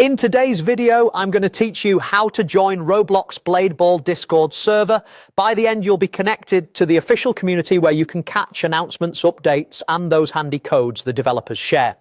In today's video, I'm going to teach you how to join Roblox Bladeball Discord server. By the end, you'll be connected to the official community where you can catch announcements, updates, and those handy codes the developers share.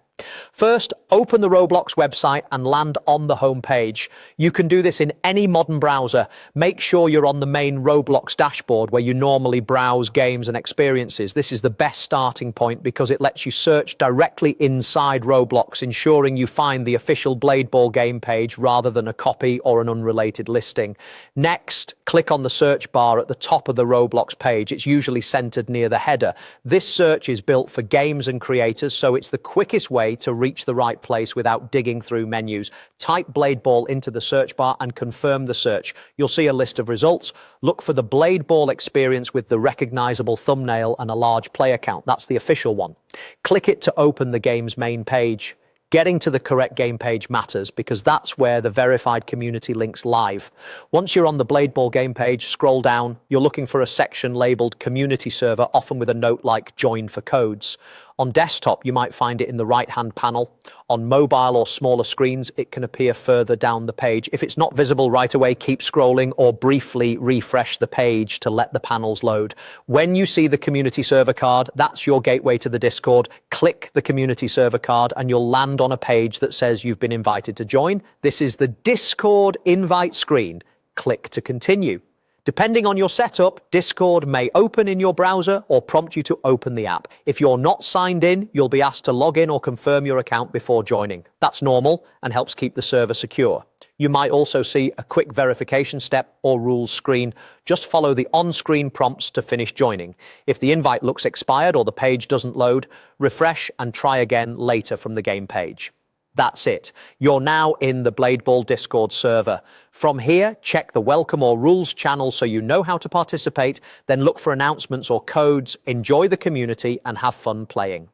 First, open the Roblox website and land on the home page. You can do this in any modern browser. Make sure you're on the main Roblox dashboard where you normally browse games and experiences. This is the best starting point because it lets you search directly inside Roblox, ensuring you find the official Bladeball game page rather than a copy or an unrelated listing. Next, click on the search bar at the top of the Roblox page. It's usually centered near the header. This search is built for games and creators, so it's the quickest way to reach the right place without digging through menus. Type Bladeball into the search bar and confirm the search. You'll see a list of results. Look for the Bladeball experience with the recognizable thumbnail and a large player count. That's the official one. Click it to open the game's main page. Getting to the correct game page matters because that's where the verified community links live. Once you're on the Bladeball game page, scroll down. You're looking for a section labeled Community Server, often with a note like Join for Codes. On desktop, you might find it in the right-hand panel. On mobile or smaller screens, it can appear further down the page. If it's not visible right away, keep scrolling or briefly refresh the page to let the panels load. When you see the community server card, that's your gateway to the Discord. Click the community server card and you'll land on a page that says you've been invited to join. This is the Discord invite screen. Click to continue. Depending on your setup, Discord may open in your browser or prompt you to open the app. If you're not signed in, you'll be asked to log in or confirm your account before joining. That's normal and helps keep the server secure. You might also see a quick verification step or rules screen. Just follow the on-screen prompts to finish joining. If the invite looks expired or the page doesn't load, refresh and try again later from the game page. That's it. You're now in the Bladeball Discord server. From here, check the welcome or rules channel so you know how to participate, then look for announcements or codes, enjoy the community, and have fun playing.